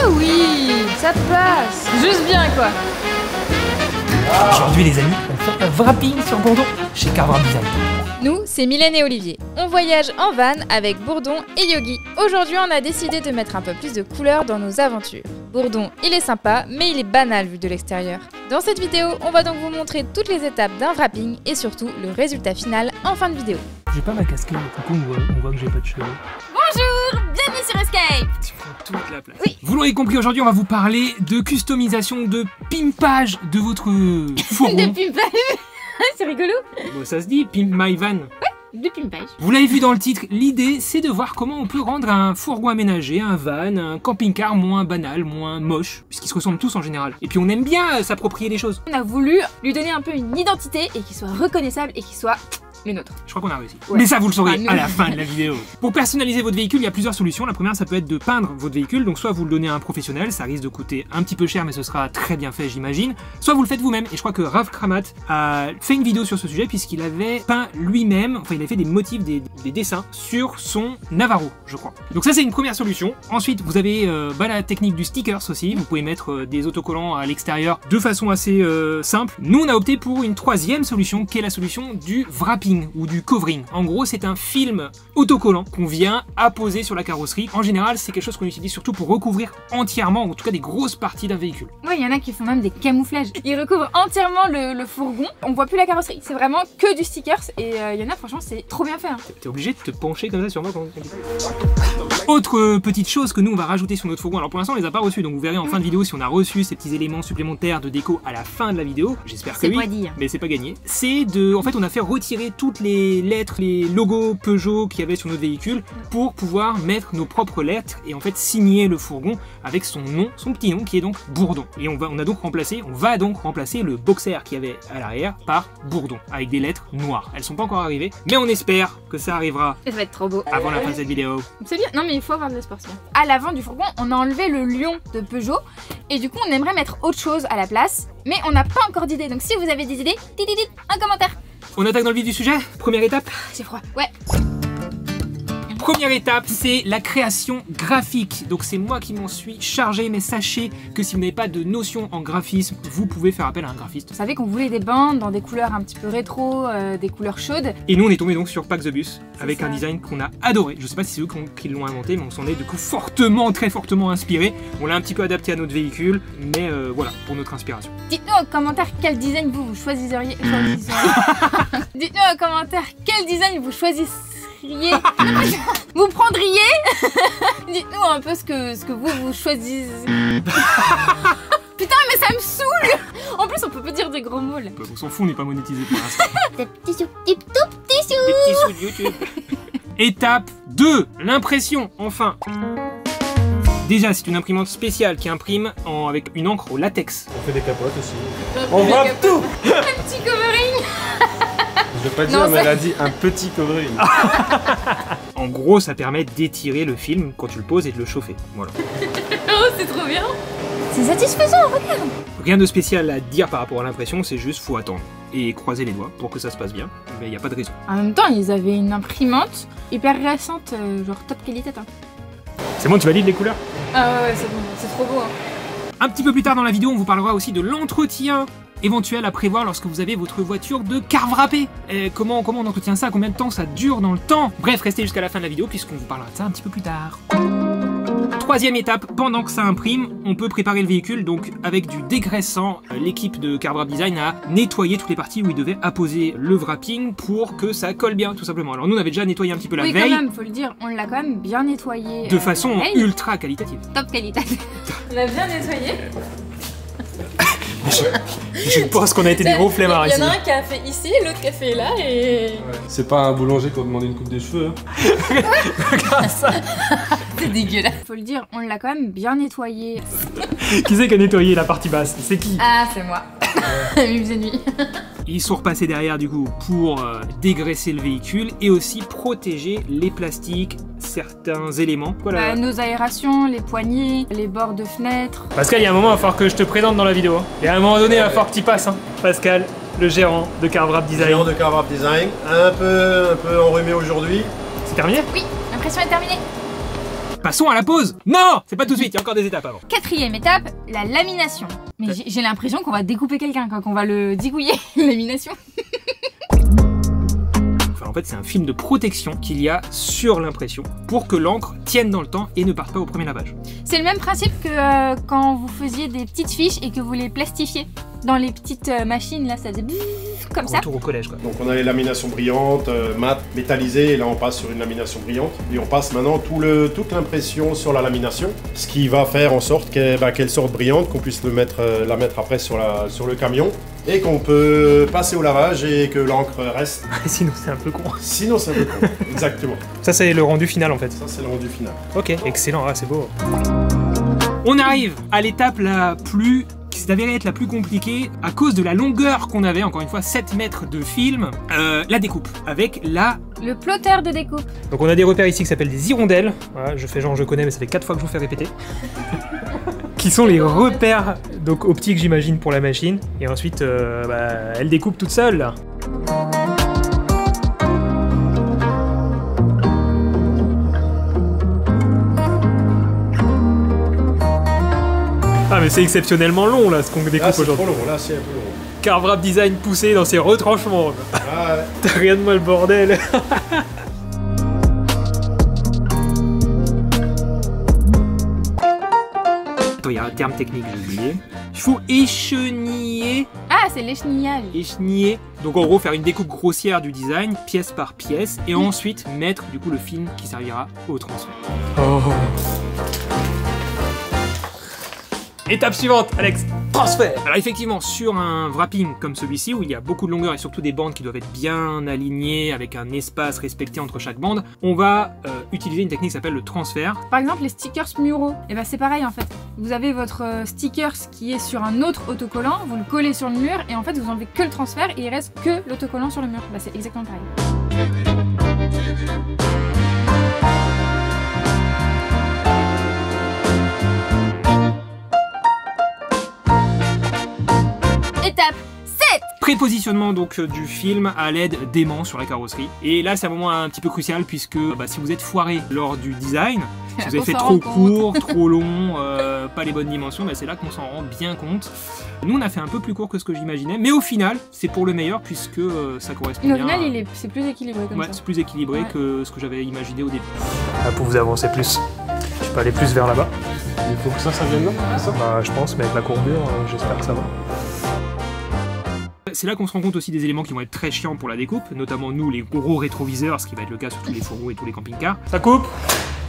Oh oui, ça passe. Juste bien quoi. Aujourd'hui les amis, on fait un wrapping sur Bourdon chez Carvrap Design. Nous, c'est Mylène et Olivier. On voyage en van avec Bourdon et Yogi. Aujourd'hui, on a décidé de mettre un peu plus de couleurs dans nos aventures. Bourdon, il est sympa, mais il est banal vu de l'extérieur. Dans cette vidéo, on va donc vous montrer toutes les étapes d'un wrapping et surtout le résultat final en fin de vidéo. J'ai pas ma casquette, du coup on voit que j'ai pas de cheveux. Bonjour, bienvenue sur Escape. Tu prends toute la place. Oui. Vous l'aurez compris, aujourd'hui on va vous parler de customisation, de pimpage de votre fourgon. De pimpage. C'est rigolo. Bon, ça se dit, pimp my van. De pimpage. Vous l'avez vu dans le titre, l'idée c'est de voir comment on peut rendre un fourgon aménagé, un van, un camping-car moins banal, moins moche, puisqu'ils se ressemblent tous en général. Et puis on aime bien s'approprier les choses. On a voulu lui donner un peu une identité et qu'il soit reconnaissable et qu'il soit le nôtre. Je crois qu'on a réussi. Ouais. Mais ça vous le saurez Ah, à la fin de la vidéo. Pour personnaliser votre véhicule, il y a plusieurs solutions. La première, ça peut être de peindre votre véhicule. Donc soit vous le donnez à un professionnel, ça risque de coûter un petit peu cher, mais ce sera très bien fait, j'imagine. Soit vous le faites vous-même. Et je crois que Rav Kramat a fait une vidéo sur ce sujet puisqu'il avait peint lui-même, enfin il avait fait des motifs, des dessins sur son Navarro, je crois. Donc ça c'est une première solution. Ensuite, vous avez la technique du stickers aussi. Vous pouvez mettre des autocollants à l'extérieur de façon assez simple. Nous, on a opté pour une troisième solution qui est la solution du wrapping ou du covering. En gros, c'est un film autocollant qu'on vient apposer sur la carrosserie. En général, c'est quelque chose qu'on utilise surtout pour recouvrir entièrement, en tout cas des grosses parties d'un véhicule. Ouais, il y en a qui font même des camouflages. Ils recouvrent entièrement le fourgon. On voit plus la carrosserie. C'est vraiment que du stickers. Et il y en a, franchement, c'est trop bien fait. Hein. T'es obligé de te pencher comme ça sur moi quand on dit. Autre petite chose que nous on va rajouter sur notre fourgon. Alors pour l'instant on les a pas reçus, donc vous verrez en fin de vidéo si on a reçu ces petits éléments supplémentaires de déco à la fin de la vidéo. J'espère que oui. C'est pas dire. Mais c'est pas gagné. C'est de, en fait, on a fait retirer toutes les lettres, les logos Peugeot qu'il y avait sur notre véhicule pour pouvoir mettre nos propres lettres et en fait signer le fourgon avec son nom, son petit nom qui est donc Bourdon. Et on va donc remplacer le boxer qu'il y avait à l'arrière par Bourdon avec des lettres noires. Elles sont pas encore arrivées, mais on espère que ça arrivera Ça va être trop beau. avant la fin de cette vidéo. C'est bien. Non mais il faut avoir de l'espoir. C'est bien. À l'avant du fourgon, on a enlevé le lion de Peugeot et du coup on aimerait mettre autre chose à la place, mais on n'a pas encore d'idée. Donc si vous avez des idées, dites un commentaire. On attaque dans le vif du sujet. Première étape. C'est froid. Ouais. Première étape, c'est la création graphique. Donc c'est moi qui m'en suis chargé, mais sachez que si vous n'avez pas de notion en graphisme, vous pouvez faire appel à un graphiste. Vous savez qu'on voulait des bandes dans des couleurs un petit peu rétro, des couleurs chaudes. Et nous on est tombé donc sur Pack the Bus avec ça. un design qu'on a adoré. Je sais pas si c'est eux qui l'ont inventé, mais on s'en est du coup très fortement inspiré. On l'a un petit peu adapté à notre véhicule, mais voilà, pour notre inspiration. Dites-nous en commentaire quel design vous choisiriez. Dites-nous en commentaire quel design vous choisisseriez. Vous prendriez. Dites-nous un peu ce que vous choisissez. Putain mais ça me saoule. En plus on peut pas dire des gros mots là. On s'en fout, on n'est pas monétisé pour l'instant. Des petits sous, des tout petits sous. Des petits sous de YouTube. Étape 2, l'impression, enfin. Déjà, c'est une imprimante spéciale qui imprime avec une encre au latex. On fait des capotes aussi. On wrap tout. Un petit covering. Je vais pas dire, mais elle a dit un petit covering. En gros, ça permet d'étirer le film quand tu le poses et de le chauffer. Voilà. Oh c'est trop bien. C'est satisfaisant, regarde. Rien de spécial à dire par rapport à l'impression, c'est juste faut attendre et croiser les doigts pour que ça se passe bien. Mais il n'y a pas de raison. En même temps, ils avaient une imprimante hyper récente, genre top qualité. Hein. C'est bon, tu valides les couleurs? Ah ouais, c'est bon, c'est trop beau. Hein. Un petit peu plus tard dans la vidéo, on vous parlera aussi de l'entretien éventuel à prévoir lorsque vous avez votre voiture de carwrappée. Comment on entretient ça? Combien de temps ça dure dans le temps? Bref, restez jusqu'à la fin de la vidéo puisqu'on vous parlera de ça un petit peu plus tard. Troisième étape, pendant que ça imprime, on peut préparer le véhicule donc avec du dégraissant. L'équipe de Carvrap Design a nettoyé toutes les parties où ils devaient apposer le wrapping pour que ça colle bien tout simplement. Alors nous on avait déjà nettoyé un petit peu la oui, veille. quand même, faut le dire, on l'a quand même bien nettoyé. De façon veille. ultra qualitative. Top qualité. On l'a bien nettoyé. Je pense qu'on a été des gros flemmards ici. Il y en a un qui a fait ici, l'autre qui a fait là et... Ouais. C'est pas un boulanger qui a demandé une coupe des cheveux. Hein. Regarde ça. C'est dégueulasse. Faut le dire, on l'a quand même bien nettoyé. Qui c'est qui a nettoyé la partie basse? C'est qui? Ah, c'est moi. Il faisait nuit. Ils sont repassés derrière du coup pour dégraisser le véhicule et aussi protéger les plastiques, certains éléments. Voilà. Nos aérations, les poignées, les bords de fenêtres. Pascal, il y a un moment, il va falloir que je te présente dans la vidéo. Et à un moment donné, il va falloir que tu y passes. Hein. Pascal, le gérant de Carvrap Design. Gérant de Carvrap Design, un peu enrhumé aujourd'hui. C'est terminé? Oui, l'impression est terminée. Passons à la pause. Non, c'est pas tout de suite, il y a encore des étapes avant. Quatrième étape, la lamination. Mais j'ai l'impression qu'on va découper quelqu'un, quoi, qu'on va le digouiller, lamination. Enfin, en fait, c'est un film de protection qu'il y a sur l'impression pour que l'encre tienne dans le temps et ne parte pas au premier lavage. C'est le même principe que quand vous faisiez des petites fiches et que vous les plastifiez. Dans les petites machines, là, ça faisait comme ça. Retour au collège, quoi. Donc on a les laminations brillantes, mat, métallisées, et là on passe sur une lamination brillante. Et on passe maintenant toute l'impression sur la lamination, ce qui va faire en sorte qu'elle sorte brillante, qu'on puisse la mettre après sur le camion, et qu'on peut passer au lavage et que l'encre reste. Sinon, c'est un peu con. Sinon c'est un peu con, exactement. Ça, c'est le rendu final, en fait. Ça c'est le rendu final. Ok, excellent, c'est beau. On arrive à l'étape qui s'est avérée être la plus compliquée à cause de la longueur qu'on avait, encore une fois 7 mètres de film, la découpe, avec le plotter de découpe. Donc on a des repères ici qui s'appellent des hirondelles, voilà, je fais genre je connais mais ça fait 4 fois que je vous fais répéter, qui sont les repères donc optiques j'imagine pour la machine, et ensuite elle découpe toute seule là. Ah mais c'est exceptionnellement long là ce qu'on découpe aujourd'hui. Là c'est trop long, là c'est un peu long. Carve Wrap Design poussé dans ses retranchements. Ah ouais. T'as rien de moi le bordel. Attends, il y a un terme technique, j'ai oublié. Il faut écheniller. Ah, c'est l'échenillage. Écheniller. Donc en gros faire une découpe grossière du design, pièce par pièce, et ensuite mettre du coup le film qui servira au transfert. Oh. Étape suivante, Alex, transfert. Alors effectivement, sur un wrapping comme celui-ci, où il y a beaucoup de longueur et surtout des bandes qui doivent être bien alignées, avec un espace respecté entre chaque bande, on va utiliser une technique qui s'appelle le transfert. Par exemple, les stickers muraux, et c'est pareil en fait. Vous avez votre stickers qui est sur un autre autocollant, vous le collez sur le mur, et en fait vous enlevez que le transfert, et il reste que l'autocollant sur le mur. C'est exactement pareil. Étape 7. Prépositionnement donc du film à l'aide d'aimants sur la carrosserie. Et là c'est un moment un petit peu crucial puisque si vous êtes foiré lors du design, si vous avez fait trop court, trop long, pas les bonnes dimensions, c'est là qu'on s'en rend bien compte. Nous on a fait un peu plus court que ce que j'imaginais, mais au final c'est pour le meilleur puisque ça correspond bien. Au final c'est plus équilibré comme ça. C'est plus équilibré que ce que j'avais imaginé au début. Pour vous avancer plus, je peux aller plus vers là-bas. Il faut que ça vienne là, c'est ça ? Je pense, mais avec la courbure, j'espère que ça va. C'est là qu'on se rend compte aussi des éléments qui vont être très chiants pour la découpe, notamment nous les gros rétroviseurs, ce qui va être le cas sur tous les fourreaux et tous les camping-cars. Ça coupe.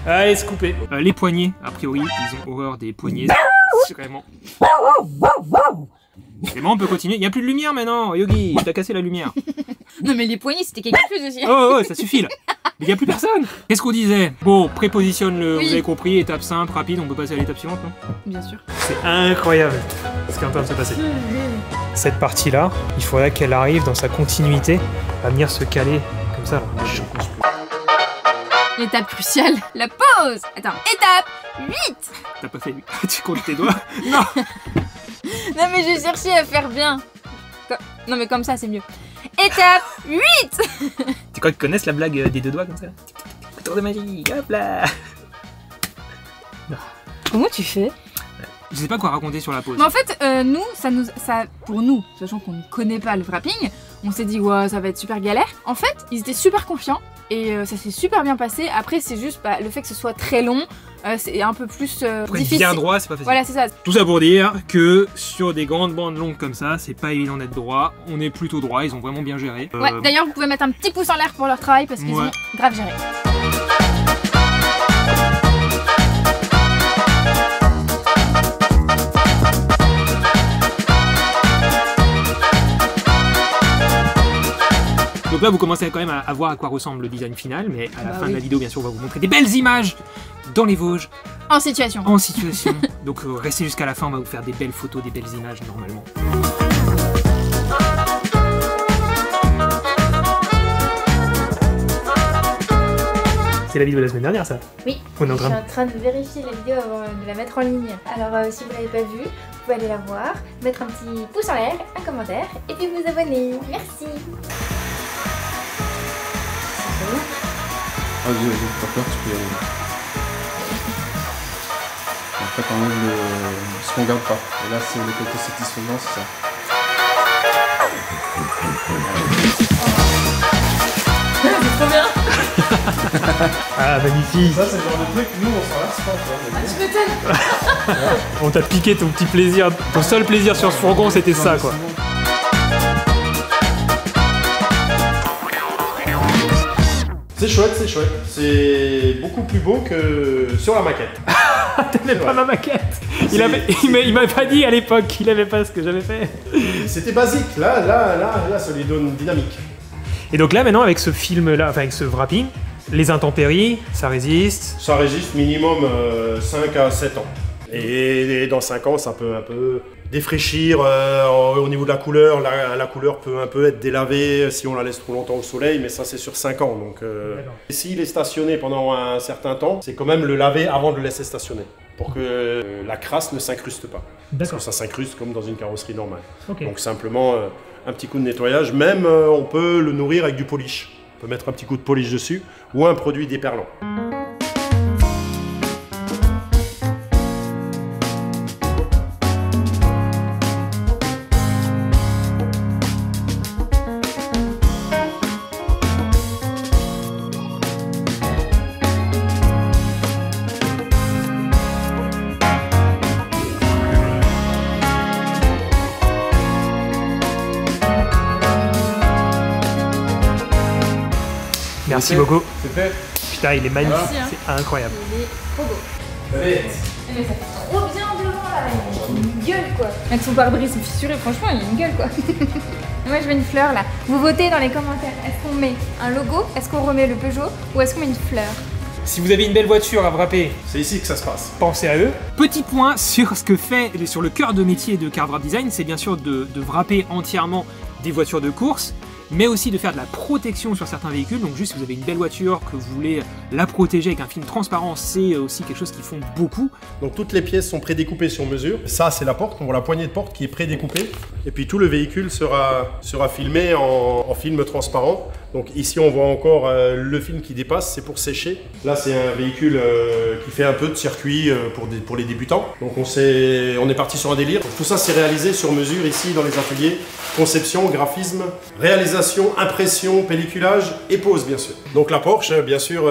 Allez, c'est coupé. Les poignées, a priori, ils ont horreur des poignées. Vraiment. C'est bon, on peut continuer. Il n'y a plus de lumière maintenant, Yogi, t'as cassé la lumière. Non mais les poignées c'était quelque chose aussi. Oh, ça suffit là. Mais il n'y a plus personne. Qu'est-ce qu'on disait? Bon, prépositionne-le, oui. Vous avez compris, étape simple, rapide, on peut passer à l'étape suivante, non? Bien sûr. C'est incroyable ce qui est en train de se passer. Cette partie-là, il faudrait qu'elle arrive dans sa continuité à venir se caler comme ça. L'étape cruciale, la pause. Attends, étape 8. T'as pas fait 8. Tu comptes tes doigts? Non. Non mais j'ai cherché à faire bien. Non mais comme ça c'est mieux. Étape 8. Tu crois qu'ils connaissent la blague des deux doigts comme ça? Tour de magie, hop là. Non. Comment tu fais? Je sais pas quoi raconter sur la pause. Mais en fait, pour nous, sachant qu'on ne connaît pas le wrapping, on s'est dit ouais ça va être super galère. En fait, ils étaient super confiants et ça s'est super bien passé. Après c'est juste le fait que ce soit très long, c'est un peu plus difficile. Bien droit, c'est pas facile. Voilà, c'est ça. Tout ça pour dire que sur des grandes bandes longues comme ça, c'est pas évident d'être droit. On est plutôt droit, ils ont vraiment bien géré. Ouais, d'ailleurs vous pouvez mettre un petit pouce en l'air pour leur travail parce qu'ils ont grave géré. Donc là, vous commencez quand même à voir à quoi ressemble le design final, mais à la fin de la vidéo, bien sûr, on va vous montrer des belles images dans les Vosges. En situation. Donc restez jusqu'à la fin, on va vous faire des belles photos, des belles images normalement. C'est la vidéo de la semaine dernière, ça? Oui, on est en je suis en train de vérifier la vidéo avant de la mettre en ligne. Alors si vous ne l'avez pas vue, vous pouvez aller la voir, mettre un petit pouce en l'air, un commentaire, et puis vous abonner. Merci. Vas-y, pas peur, tu peux y aller. après t'enlèves ce qu'on garde pas. Et là c'est le côté satisfaisant, c'est ça. C'est trop bien. Ah, magnifique. Ça, c'est le genre de truc, nous, on s'en lasse pas. Tu m'étonnes. On t'a piqué ton petit plaisir, ton seul plaisir sur ce fourgon, c'était ça, quoi. C'est chouette, c'est chouette. C'est beaucoup plus beau que sur la maquette. T'aimais pas ma maquette. Il m'avait pas dit à l'époque qu'il aimait pas ce que j'avais fait. C'était basique. Là, ça lui donne une dynamique. Et donc là, maintenant, avec ce film-là, enfin avec ce wrapping, les intempéries, ça résiste. Ça résiste minimum 5 à 7 ans. Et dans 5 ans, ça peut un peu défraîchir au niveau de la couleur. La couleur peut un peu être délavée si on la laisse trop longtemps au soleil, mais ça c'est sur 5 ans. Donc, s'il est stationné pendant un certain temps, c'est quand même le laver avant de le laisser stationner, pour que la crasse ne s'incruste pas. Parce que ça s'incruste comme dans une carrosserie normale. Okay. Donc simplement un petit coup de nettoyage. Même on peut le nourrir avec du polish. On peut mettre un petit coup de polish dessus ou un produit déperlant. Merci beaucoup. C'est fait. Putain, il est magnifique, Merci, hein. c'est incroyable. Il est trop beau. Allez. Mais ça fait trop bien devant là. Il a une gueule quoi. Avec son pare-brise fissuré, franchement, il a une gueule quoi. Moi je veux une fleur là. Vous votez dans les commentaires. Est-ce qu'on met un logo? Est-ce qu'on remet le Peugeot? Ou est-ce qu'on met une fleur? Si vous avez une belle voiture à wrapper, C'est ici que ça se passe. pensez à eux. Petit point sur ce que fait, sur le cœur de métier de Car Wrap Design, c'est bien sûr de wrapper entièrement des voitures de course, mais aussi de faire de la protection sur certains véhicules. Donc juste si vous avez une belle voiture, que vous voulez la protéger avec un film transparent, c'est aussi quelque chose qu'ils font beaucoup. Donc toutes les pièces sont prédécoupées sur mesure. Ça c'est la porte, on voit la poignée de porte qui est prédécoupée. Et puis tout le véhicule sera filmé en film transparent. Donc ici on voit encore le film qui dépasse, c'est pour sécher. Là c'est un véhicule qui fait un peu de circuit pour les débutants. Donc on est parti sur un délire. Donc, tout ça c'est réalisé sur mesure ici dans les ateliers. Conception, graphisme, réalisation, impression, pelliculage et pose bien sûr. Donc la Porsche bien sûr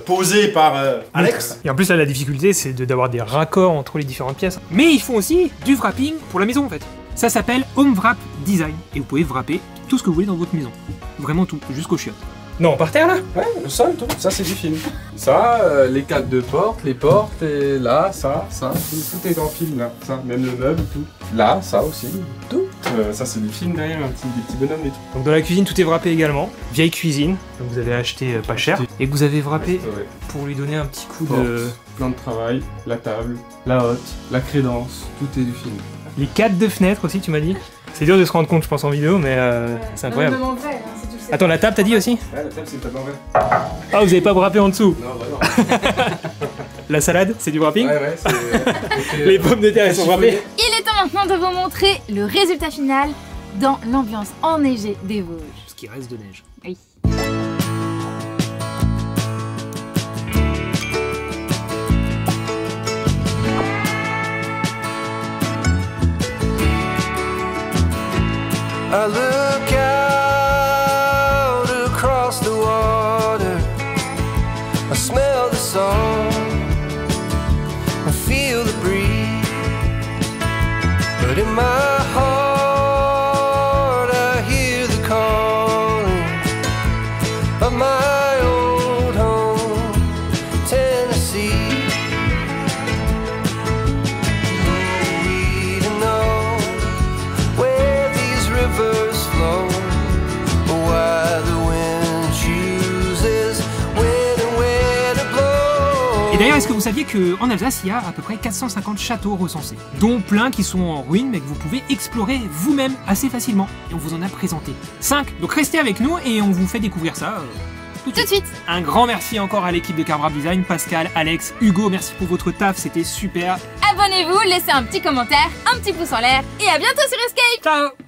posée par Alex. Et en plus là, la difficulté c'est d'avoir des raccords entre les différentes pièces. Mais ils font aussi du wrapping pour la maison en fait. Ça s'appelle Home Wrap Design et vous pouvez wrapper tout ce que vous voulez dans votre maison. Vraiment tout, jusqu'aux chiottes. Non, par terre là? Ouais, le sol, tout. Ça c'est du film. Ça, les cadres de porte, les portes, et là, ça, tout est dans le film là. Ça, même le meuble, tout. Là, ça aussi, tout. Ça c'est du film derrière, des petits bonhommes et tout. Donc dans la cuisine tout est wrappé également. Vieille cuisine, donc vous avez acheté pas cher. Et que vous avez wrappé Ouais. pour lui donner un petit coup Porte, de... plan de travail, la table, la hotte, la crédence, tout est du film. Les cadres de fenêtre aussi tu m'as dit. C'est dur de se rendre compte je pense en vidéo mais c'est incroyable. Même en vrai, hein, c'est tout ça. Attends, la table t'as dit aussi? Ouais, la table c'est pas d'envers. Ah, vous avez pas wrappé en dessous? Non, bah non. La salade, c'est du wrapping? Ouais, c'est... Les pommes de terre, elles sont wrappées? Il est temps maintenant de vous montrer le résultat final dans l'ambiance enneigée des Vosges. Ce qui reste de neige. Oui. I look out across the water, I smell the salt and feel the breeze, but in my heart I hear the calling of my old home, Tennessee. We don't know where these rivers flow, or why the wind chooses when and where to blow. Et d'ailleurs, est-ce que vous saviez qu'en Alsace, il y a à peu près 450 châteaux recensés, dont plein qui sont en ruine, mais que vous pouvez explorer vous-même assez facilement. Et on vous en a présenté 5. Donc restez avec nous et on vous fait découvrir ça tout de suite. Un grand merci encore à l'équipe de Car Wrap Design, Pascal, Alex, Hugo, merci pour votre taf, c'était super. Abonnez-vous, laissez un petit commentaire, un petit pouce en l'air et à bientôt sur Escape. Ciao!